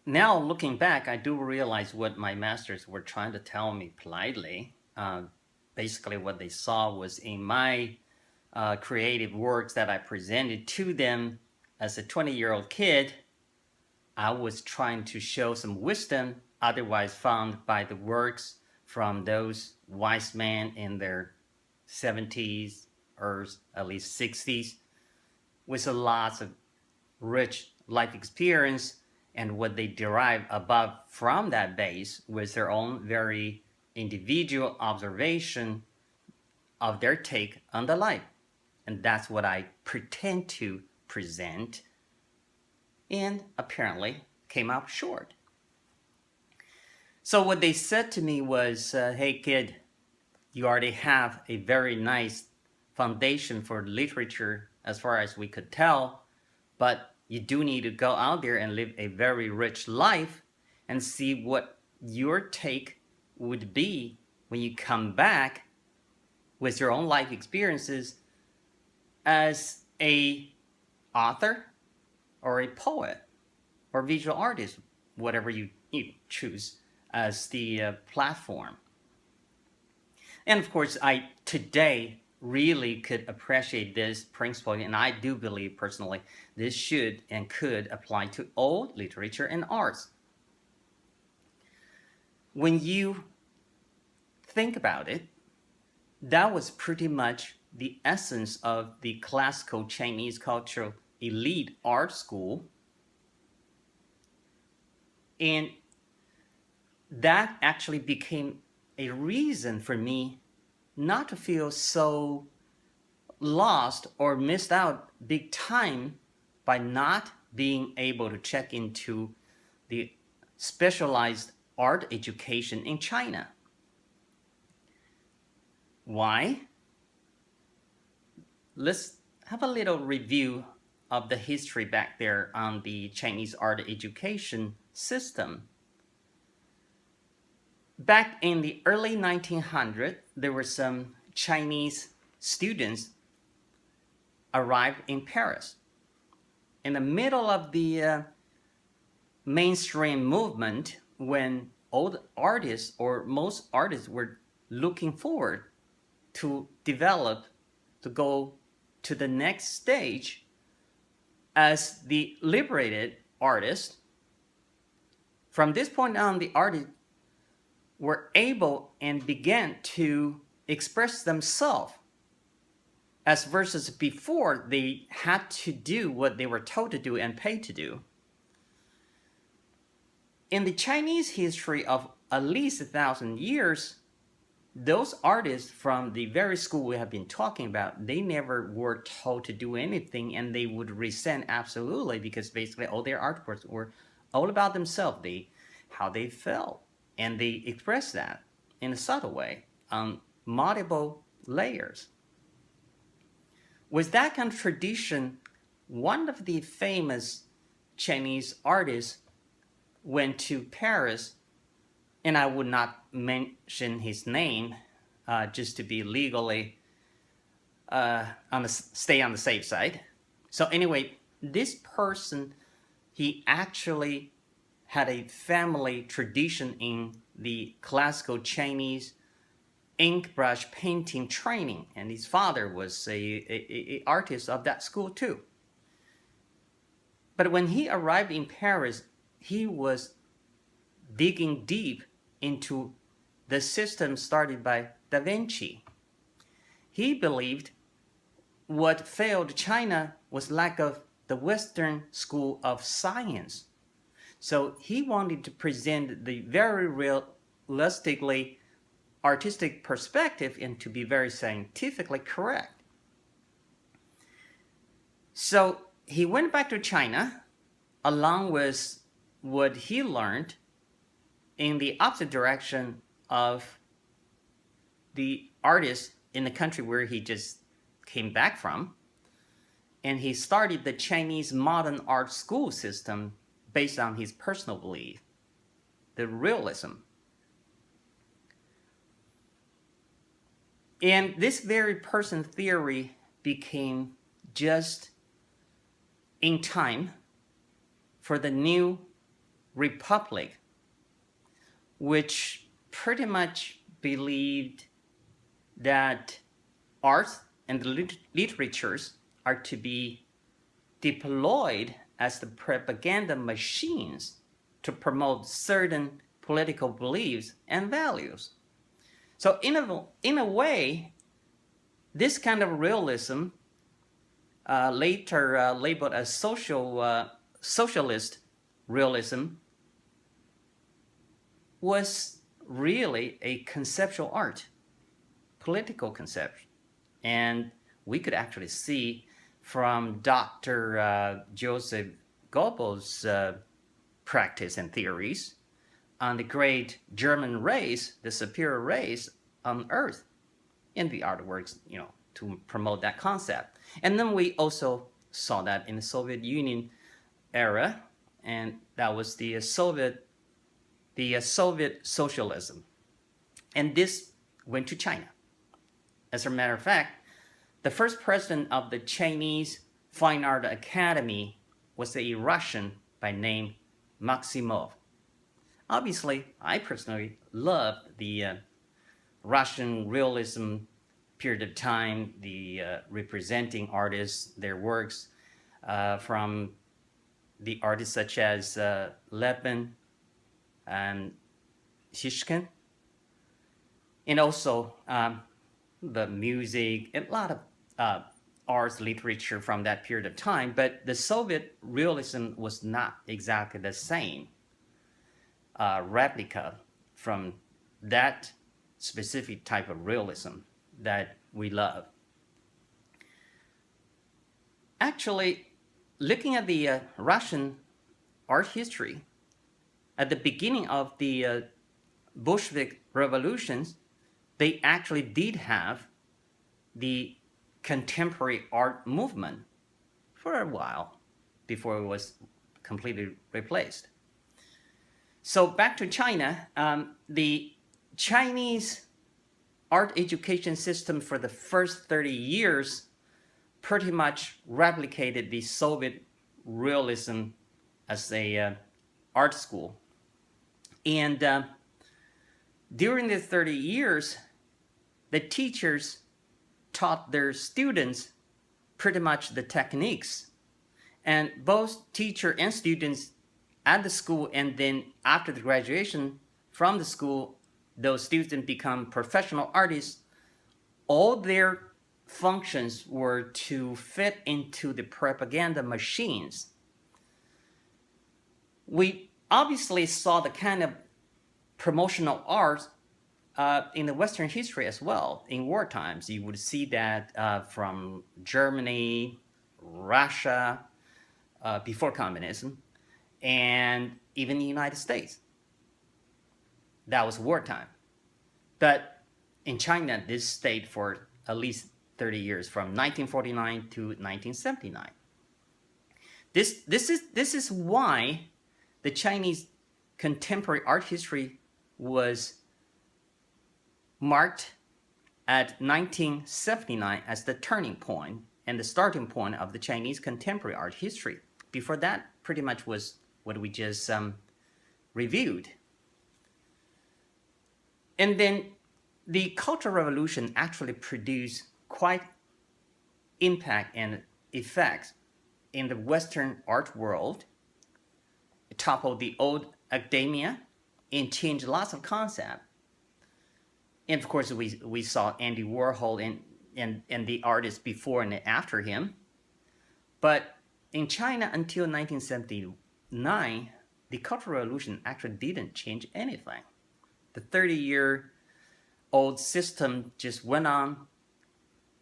now looking back, I do realize what my masters were trying to tell me politely. Basically, what they saw was in my creative works that I presented to them as a 20-year-old kid, I was trying to show some wisdom otherwise found by the works from those wise men in their 70s or at least 60s with a lot of rich life experience, and what they derive above from that base was their own very individual observation of their take on the life. And that's what I pretend to present, and apparently came out short. So what they said to me was, hey kid, you already have a very nice foundation for literature as far as we could tell, but you do need to go out there and live a very rich life and see what your take would be when you come back with your own life experiences as a author or a poet or visual artist, whatever you choose as the platform. And of course, I today really could appreciate this principle, and I do believe personally this should and could apply to all literature and arts. When you think about it, that was pretty much the essence of the classical Chinese cultural elite art school. And that actually became a reason for me not to feel so lost or missed out big time by not being able to check into the specialized art education in China. Why? Let's have a little review of the history back there on the Chinese art education system. Back in the early 1900s, there were some Chinese students arrived in Paris. In the middle of the mainstream movement, when all the artists or most artists were looking forward to develop, to go to the next stage as the liberated artists, from this point on, the artists were able and began to express themselves, as versus before they had to do what they were told to do and paid to do. In the Chinese history of at least 1,000 years, those artists from the very school we have been talking about, they never were told to do anything, and they would resent absolutely, because basically all their artworks were all about themselves, how they felt, and they expressed that in a subtle way on multiple layers. With that kind of tradition, one of the famous Chinese artists went to Paris, and I would not mention his name just to be legally stay on the safe side. So anyway, this person, he actually had a family tradition in the classical Chinese ink brush painting training, and his father was a artist of that school too. But when he arrived in Paris, he was digging deep into the system started by Da Vinci. He believed what failed China was lack of the Western school of science. So he wanted to present the very realistically artistic perspective and to be very scientifically correct. So he went back to China along with what he learned in the opposite direction of the artist in the country where he just came back from. And he started the Chinese modern art school system based on his personal belief, the realism. And this very person theory became just in time for the new republic, which pretty much believed that art and the literatures are to be deployed as the propaganda machines to promote certain political beliefs and values. So in a way, this kind of realism, later labeled as socialist realism, was really a conceptual art, political conception. And we could actually see from Dr. Joseph Goebbels' practice and theories on the great German race, the superior race on Earth, in the artworks, to promote that concept. And then we also saw that in the Soviet Union era, and that was the Soviet socialism. And this went to China. As a matter of fact, the first president of the Chinese Fine Art Academy was a Russian by name Maximov. Obviously, I personally loved the Russian realism period of time, the representing artists, their works from the artists such as Lepin and Shishkin, and also the music, and a lot of arts, literature from that period of time. But the Soviet realism was not exactly the same replica from that specific type of realism that we love. Actually, looking at the Russian art history, at the beginning of the Bolshevik revolutions, they actually did have the contemporary art movement for a while before it was completely replaced. So back to China, the Chinese art education system for the first 30 years pretty much replicated the Soviet realism as a art school. And during the 30 years, the teachers taught their students pretty much the techniques. And both teacher and students at the school, and then after the graduation from the school, those students become professional artists. All their functions were to fit into the propaganda machines. We obviously saw the kind of promotional art in the Western history as well. In war times, you would see that from Germany, Russia, before communism, and even the United States. That was wartime. But in China, this stayed for at least 30 years, from 1949 to 1979. This is why the Chinese contemporary art history was marked at 1979 as the turning point and the starting point of the Chinese contemporary art history. Before that, pretty much was what we just reviewed. And then the Cultural Revolution actually produced quite impact and effects in the Western art world. It toppled the old academia and changed lots of concepts. And of course, we saw Andy Warhol and the artists before and after him. But in China, until 1979, the Cultural Revolution actually didn't change anything. The 30-year-old system just went on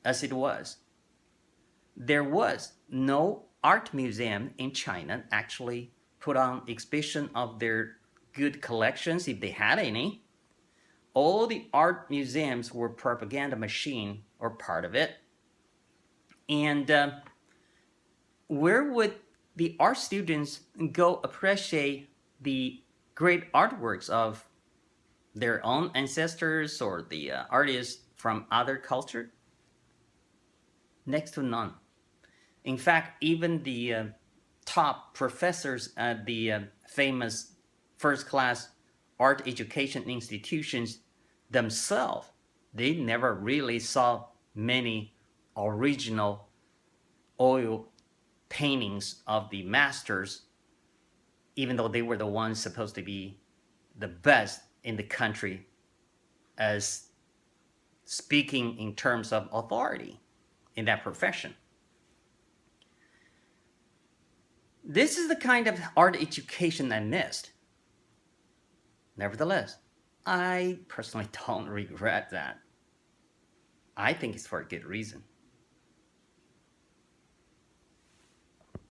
as it was. There was no art museum in China actually put on exhibition of their good collections, if they had any. All the art museums were propaganda machine or part of it. And where would the art students go appreciate the great artworks of their own ancestors or the artists from other culture? Next to none. In fact, even the top professors at the famous first-class art education institutions themselves, they never really saw many original oil paintings of the masters, even though they were the ones supposed to be the best in the country as speaking in terms of authority in that profession. This is the kind of art education I missed. Nevertheless, I personally don't regret that. I think it's for a good reason.